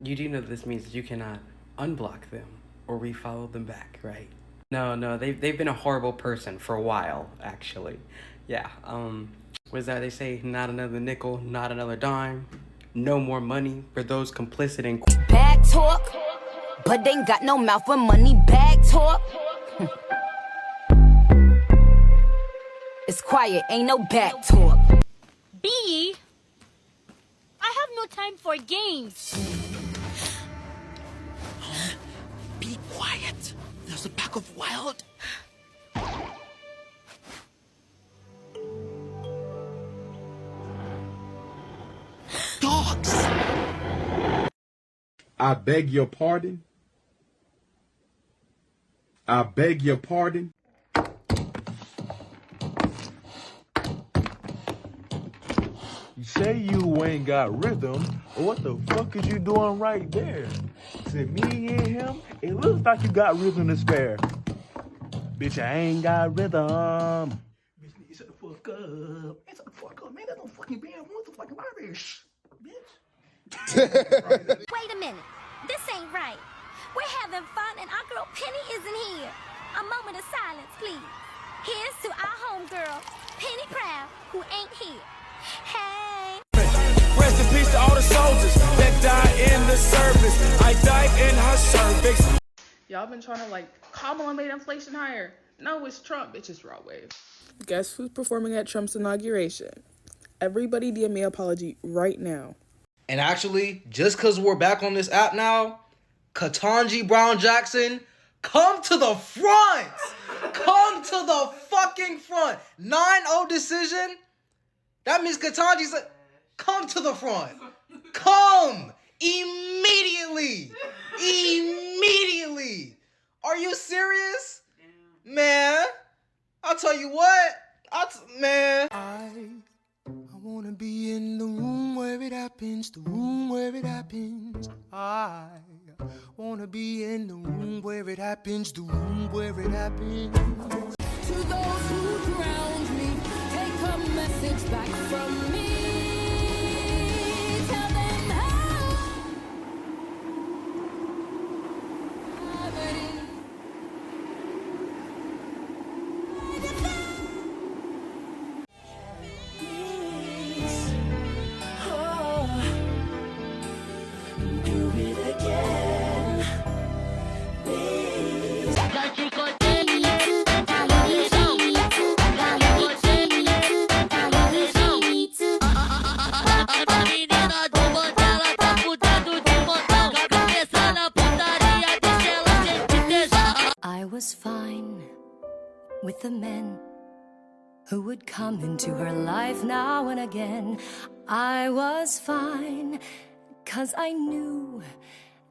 You do know this means you cannot unblock them or refollow them back, right? No, they've been a horrible person for a while, actually. Yeah, what is that they say? Not another nickel, not another dime. No more money for those complicit in Back talk, but they ain't got no mouth for money. Back talk. It's quiet, ain't no back talk. B, I have no time for games. Be quiet. There's a pack of wild. Dogs. I beg your pardon. I beg your pardon. You say you ain't got rhythm. What the fuck is you doing right there? Said me and him, it looks like you got rhythm to spare. Bitch, I ain't got rhythm. Bitch, you shut the fuck up. Man, shut the fuck up, man. That's no fucking band. What's the fucking library? Shh, bitch. Wait a minute. This ain't right. We're having fun and our girl Penny isn't here. A moment of silence, please. Here's to our homegirl, Penny Proud, who ain't here. Hey. Rest in peace to all the soldiers that died in the service. I died in her cervix. Y'all been trying to like Kamala made inflation higher. No, it's Trump. It's just raw wave. Guess who's performing at Trump's inauguration? Everybody DM me an apology right now. And actually, just because we're back on this app now, Ketanji Brown Jackson, come to the front! Come to the fucking front! 9-0 decision? That means Ketanji's like, come to the front. Come! Immediately! Immediately! Are you serious? Man, I'll tell you what. Man. I wanna be in the room where it happens, the room where it happens. I wanna be in the room where it happens, the room where it happens. To those who drowned me, take a message back from me. Tell them how Do it again. I was fine with the men who would come into her life now and again. I was fine, 'cause I knew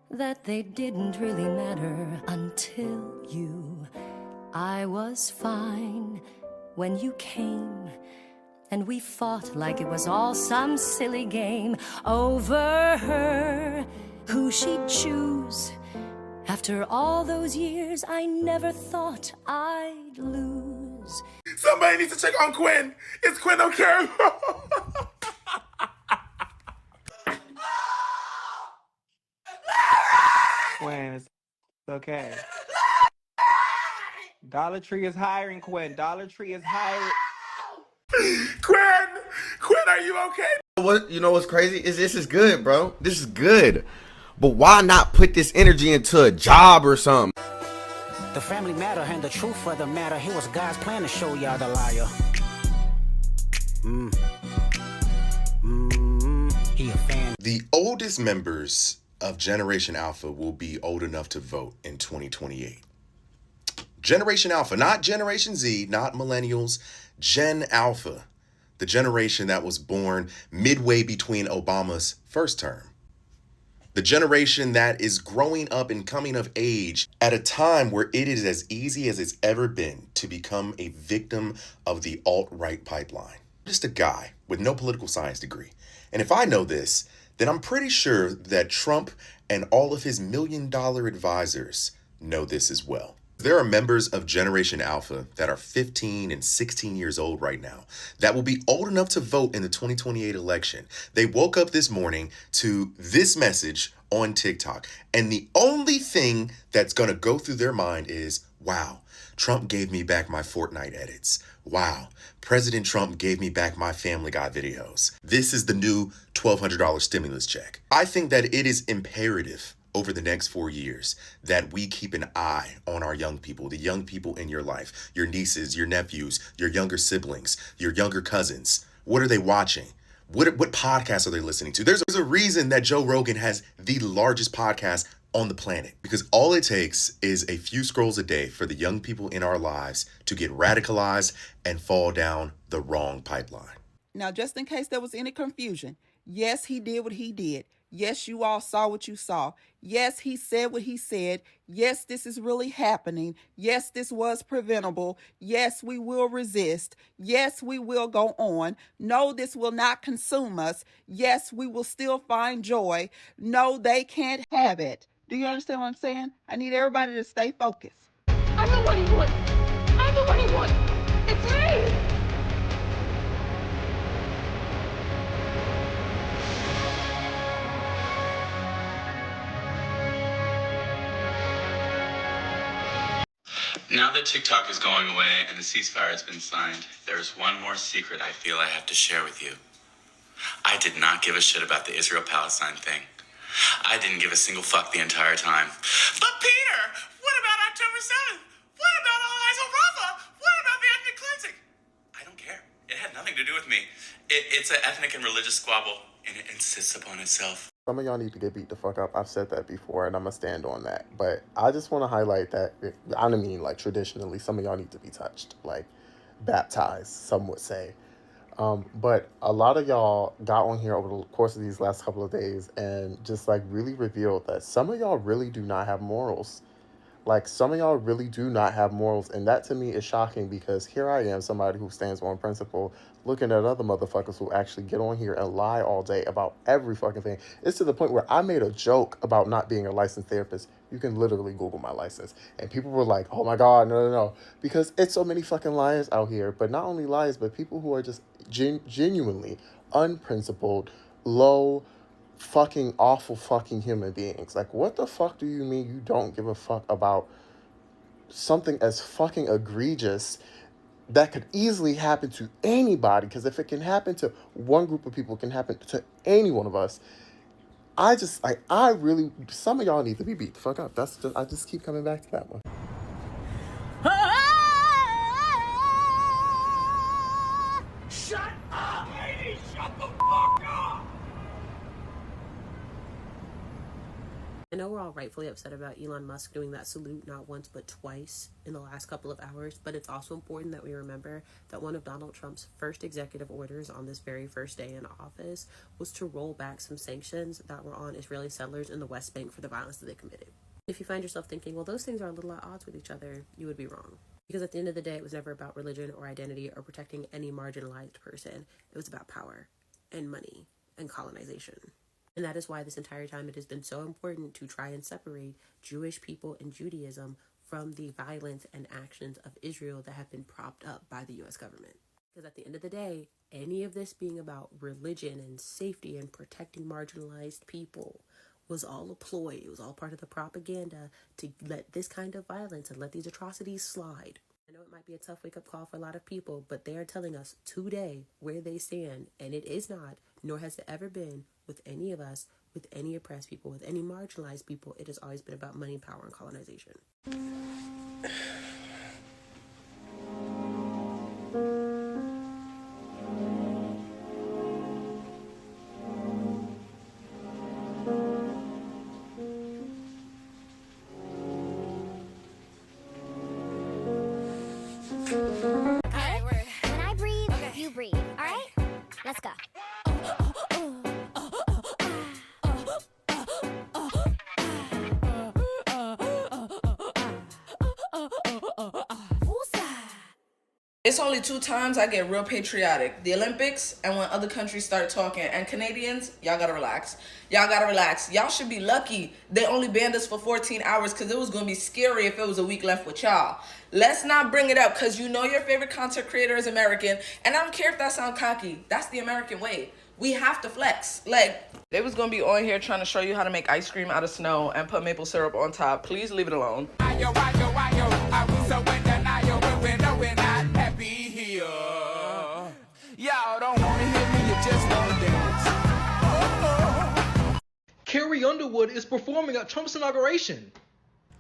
that they didn't really matter until you. I was fine when you came, and we fought like it was all some silly game over her, who she'd choose. After all those years, I never thought I'd lose. Somebody needs to check on Quinn. Is Quinn okay? Quinn. It's okay. Dollar Tree is hiring, Quinn. Dollar Tree is hiring. Quinn, are you okay? You know what's crazy is this is good, bro. This is good. But why not put this energy into a job or something? The family matter and the truth of the matter. Here was God's plan to show y'all the liar. He a fan. The oldest members of Generation Alpha will be old enough to vote in 2028. Generation Alpha, not Generation Z, not millennials, Gen Alpha, the generation that was born midway between Obama's first term. The generation that is growing up and coming of age at a time where it is as easy as it's ever been to become a victim of the alt-right pipeline. Just a guy with no political science degree. And if I know this, then I'm pretty sure that Trump and all of his million-dollar advisors know this as well. There are members of Generation Alpha that are 15 and 16 years old right now that will be old enough to vote in the 2028 election. They woke up this morning to this message on TikTok. And the only thing that's going to go through their mind is, wow, Trump gave me back my Fortnite edits. Wow, President Trump gave me back my Family Guy videos. This is the new $1,200 stimulus check. I think that it is imperative over the next 4 years that we keep an eye on our young people, the young people in your life, your nieces, your nephews, your younger siblings, your younger cousins. What are they watching? What podcasts are they listening to? There's a reason that Joe Rogan has the largest podcast on the planet, because all it takes is a few scrolls a day for the young people in our lives to get radicalized and fall down the wrong pipeline. Now, just in case there was any confusion, yes, he did what he did. Yes, you all saw what you saw. Yes, he said what he said. Yes, this is really happening. Yes, this was preventable. Yes, we will resist. Yes, we will go on. No, this will not consume us. Yes, we will still find joy. No, they can't have it. Do you understand what I'm saying? I need everybody to stay focused. I know what he wants. I know what he wants. It's me. Now that TikTok is going away and the ceasefire has been signed, there's one more secret I feel I have to share with you. I did not give a shit about the Israel-Palestine thing. I didn't give a single fuck the entire time. But Peter, what about October 7th? What about All Eyes on Rafah? What about the ethnic cleansing? I don't care. It had nothing to do with me. It's an ethnic and religious squabble, and it insists upon itself. Some of y'all need to get beat the fuck up. I've said that before, and I'm going to stand on that. But I just want to highlight that, I don't mean, like, traditionally, some of y'all need to be touched, like, baptized, some would say. But a lot of y'all got on here over the course of these last couple of days and just, like, really revealed that some of y'all really do not have morals. Like, some of y'all really do not have morals, and that to me is shocking, because here I am, somebody who stands on principle, looking at other motherfuckers who actually get on here and lie all day about every fucking thing. It's to the point where I made a joke about not being a licensed therapist. You can literally Google my license. And people were like, oh my God, no. Because it's so many fucking liars out here, but not only liars, but people who are just genuinely unprincipled, low, fucking awful fucking human beings. Like, what the fuck do you mean you don't give a fuck about something as fucking egregious that could easily happen to anybody? Because if it can happen to one group of people, it can happen to any one of us. I really, some of y'all need to be beat the fuck up. I just keep coming back to that one. Shut up, lady! Shut the fuck up! I know we're all rightfully upset about Elon Musk doing that salute not once but twice in the last couple of hours, but it's also important that we remember that one of Donald Trump's first executive orders on this very first day in office was to roll back some sanctions that were on Israeli settlers in the West Bank for the violence that they committed. If you find yourself thinking, well, those things are a little at odds with each other, you would be wrong. Because at the end of the day, it was never about religion or identity or protecting any marginalized person. It was about power and money and colonization. And that is why this entire time it has been so important to try and separate Jewish people and Judaism from the violence and actions of Israel that have been propped up by the U.S. government. Because at the end of the day, any of this being about religion and safety and protecting marginalized people was all a ploy. It was all part of the propaganda to let this kind of violence and let these atrocities slide. I know it might be a tough wake-up call for a lot of people, but they are telling us today where they stand, and it is not, nor has it ever been, with any of us, with any oppressed people, with any marginalized people. It has always been about money, power, and colonization. Okay, when I breathe, you breathe. All right? Let's go. It's only 2 times I get real patriotic. The Olympics and when other countries start talking. And Canadians, y'all gotta relax. Y'all gotta relax. Y'all should be lucky they only banned us for 14 hours because it was gonna be scary if it was a week left with y'all. Let's not bring it up because you know your favorite content creator is American. And I don't care if that sounds cocky. That's the American way. We have to flex. Like, they was gonna be on here trying to show you how to make ice cream out of snow and put maple syrup on top. Please leave it alone. Y'all don't wanna hear me, you just wanna dance. Carrie Underwood is performing at Trump's inauguration.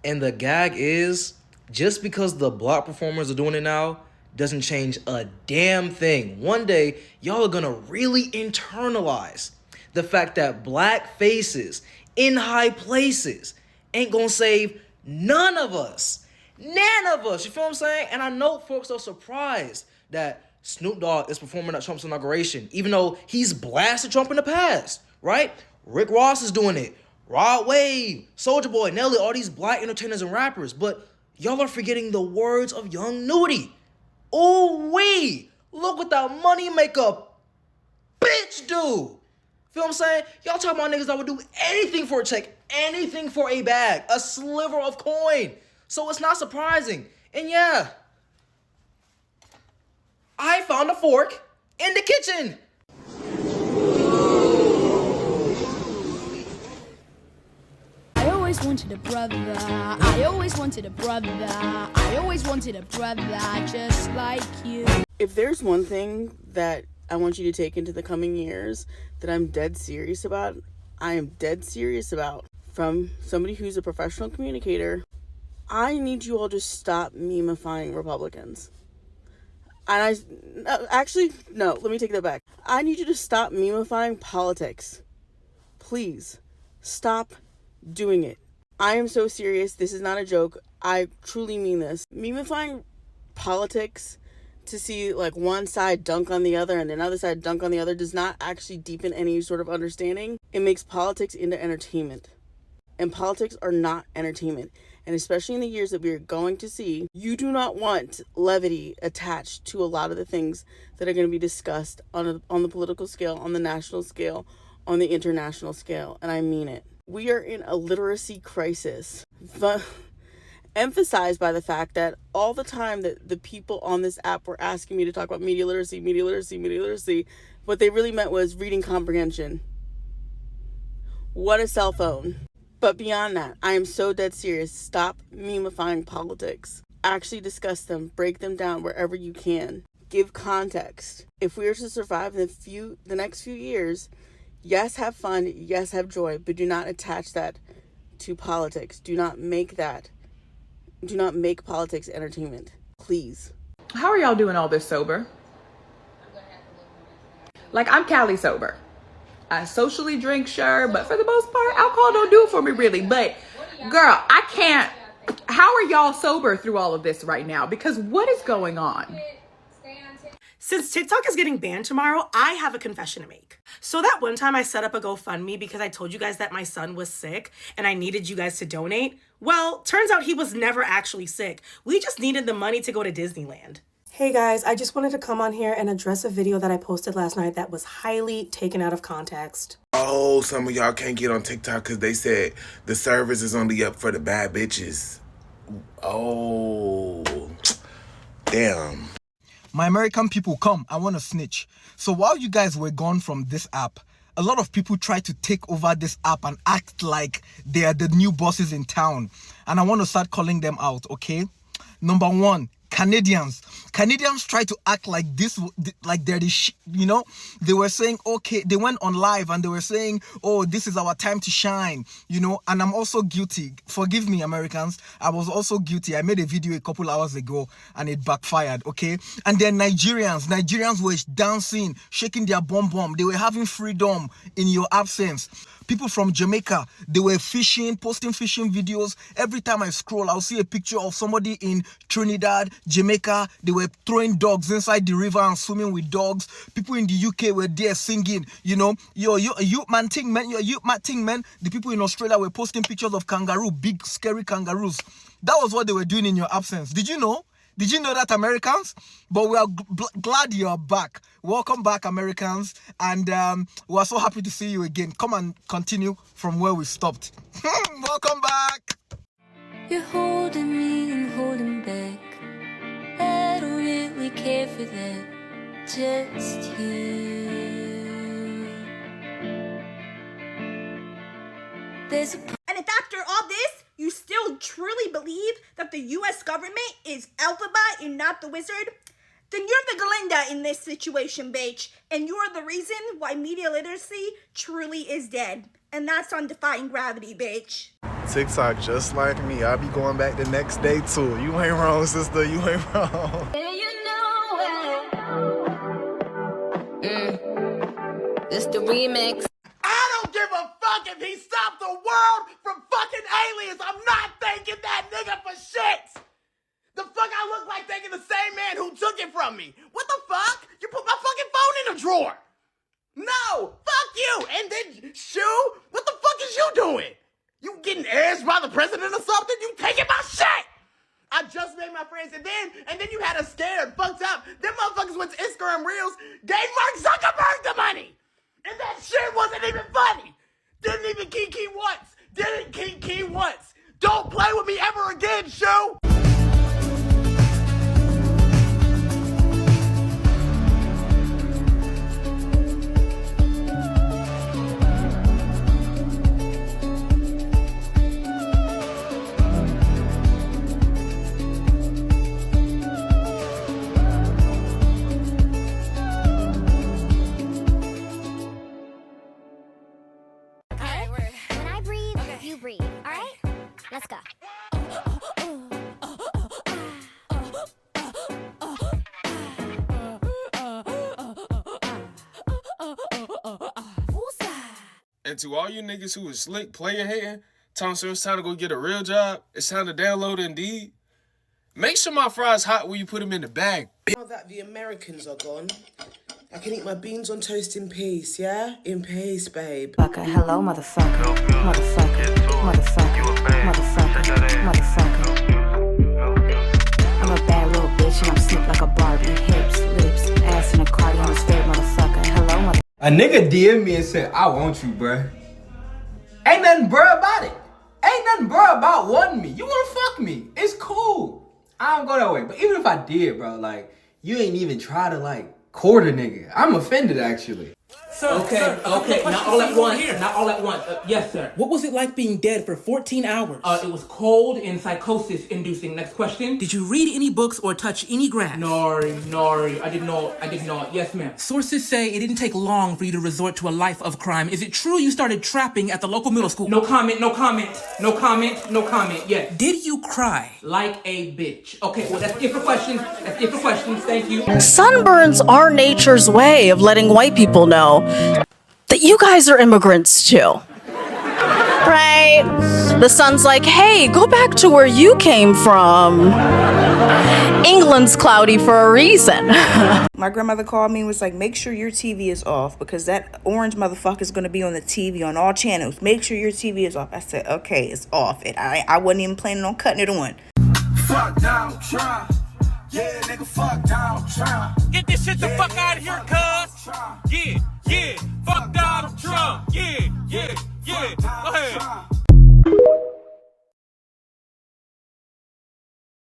And the gag is, just because the black performers are doing it now, doesn't change a damn thing. One day, y'all are gonna really internalize the fact that black faces in high places ain't gonna save none of us. None of us, you feel what I'm saying? And I know folks are surprised that Snoop Dogg is performing at Trump's inauguration, even though he's blasted Trump in the past, right? Rick Ross is doing it. Rod Wave, Soulja Boy, Nelly, all these black entertainers and rappers. But y'all are forgetting the words of Young Nudy. Ooh-wee! Look what that money maker bitch do! Feel what I'm saying? Y'all talking about niggas that would do anything for a check, anything for a bag, a sliver of coin. So it's not surprising. And yeah, I found a fork in the kitchen. I always wanted a brother. I always wanted a brother. I always wanted a brother just like you. If there's one thing that I want you to take into the coming years that I'm dead serious about, I am dead serious about, from somebody who's a professional communicator, I need you all to stop memifying Republicans. And let me take that back. I need you to stop memifying politics. Please, stop doing it. I am so serious. This is not a joke. I truly mean this. Memifying politics to see like one side dunk on the other and another side dunk on the other does not actually deepen any sort of understanding. It makes politics into entertainment. And politics are not entertainment. And especially in the years that we are going to see, you do not want levity attached to a lot of the things that are going to be discussed on the political scale, on the national scale, on the international scale. And I mean it. We are in a literacy crisis, emphasized by the fact that all the time that the people on this app were asking me to talk about media literacy, what they really meant was reading comprehension. What a cell phone. But beyond that, I am so dead serious. Stop memifying politics. Actually discuss them. Break them down wherever you can. Give context. If we are to survive in the next few years, yes, have fun. Yes, have joy. But do not attach that to politics. Do not make politics entertainment. Please. How are y'all doing all this sober? Like, I'm Cali sober. I socially drink, sure, but for the most part, alcohol don't do it for me really. But girl, I can't. How are y'all sober through all of this right now? Because what is going on? Since TikTok is getting banned tomorrow, I have a confession to make. So that one time I set up a GoFundMe because I told you guys that my son was sick and I needed you guys to donate. Well, turns out he was never actually sick. We just needed the money to go to Disneyland. Hey guys, I just wanted to come on here and address a video that I posted last night that was highly taken out of context. Oh, some of y'all can't get on TikTok because they said the service is only up for the bad bitches. Oh, damn. My American people, come, I want to snitch. So while you guys were gone from this app, a lot of people try to take over this app and act like they are the new bosses in town. And I want to start calling them out, okay? Number one, Canadians try to act like this, like they're the they were saying, okay, they went on live and they were saying, oh, this is our time to shine, and I'm also guilty. Forgive me, Americans. I was also guilty. I made a video a couple hours ago and it backfired, okay? And then Nigerians were dancing, shaking their bum. They were having freedom in your absence. People from Jamaica, they were fishing, posting fishing videos. Every time I scroll, I'll see a picture of somebody in Trinidad, Jamaica. They were throwing dogs inside the river and swimming with dogs. People in the UK were there singing, you're a youth man thing, man. You're a youth man thing, man. The people in Australia were posting pictures of kangaroo, big, scary kangaroos. That was what they were doing in your absence. Did you know? Did you know that, Americans? But we are glad you're back. Welcome back, Americans. And we are so happy to see you again. Come and continue from where we stopped. Welcome back. You're holding me and holding back. I don't really care for that. Just you. And if after all this, you still truly believe that the US government is Elphaba and not the wizard, then you're the Glinda in this situation, bitch. And you're the reason why media literacy truly is dead. And that's on Defying Gravity, bitch. TikTok just like me. I'll be going back the next day too. You ain't wrong, sister. You ain't wrong. This the remix. I don't give a fuck if he stopped the world from fucking aliens. I'm not thanking that nigga for shit. The fuck I look like thanking the same man who took it from me. What the fuck? You put my fucking phone in a drawer. No, fuck you. And then, Shu, what the fuck is you doing? You getting asked by the president or something? You taking my shit. I just made my friends, and then you had us scared, fucked up. Them motherfuckers went to Instagram Reels, gave Mark Zuckerberg the money. And that shit wasn't even funny. Didn't even key once. Didn't key once. Don't play with me ever again, Shu. Breathe. All right? Let's go. And to all you niggas who is slick player hating, telling it's time to go get a real job, it's time to download Indeed. Make sure my fries hot when you put them in the bag. Now that the Americans are gone, I can eat my beans on toast in peace, yeah? In peace, babe. Hello, motherfucker. Motherfucker. Motherfucker. Motherfucker. Motherfucker. I'm a bad little bitch and I'm slick like a Barbie. Hips, lips, ass in a cardi on his fat motherfucker. Hello, motherfucker. A nigga DM me and said, I want you, bruh. Ain't nothing bruh about it. Ain't nothing bruh about wanting me. You wanna fuck me. It's cool. I don't go that way. But even if I did, bro, like, you ain't even try to, like, court a nigga. I'm offended, actually. Sir, okay, not all at once. Not all at once. Yes, sir. What was it like being dead for 14 hours? It was cold and psychosis-inducing. Next question. Did you read any books or touch any grass? No, I did not. Yes, ma'am. Sources say it didn't take long for you to resort to a life of crime. Is it true you started trapping at the local middle school? No comment. Yes. Did you cry? Like a bitch. Okay, well, that's it for questions. Thank you. Sunburns are nature's way of letting white people know that you guys are immigrants too. Right? The sun's like, hey, go back to where you came from. England's cloudy for a reason. My grandmother called me and was like, make sure your TV is off because that orange motherfucker is going to be on the TV on all channels. Make sure your TV is off. I said, okay, it's off. I wasn't even planning on cutting it on. Fuck Donald Trump. Yeah, nigga, fuck Donald Trump. Get this shit the fuck out of here, cuz. Yeah.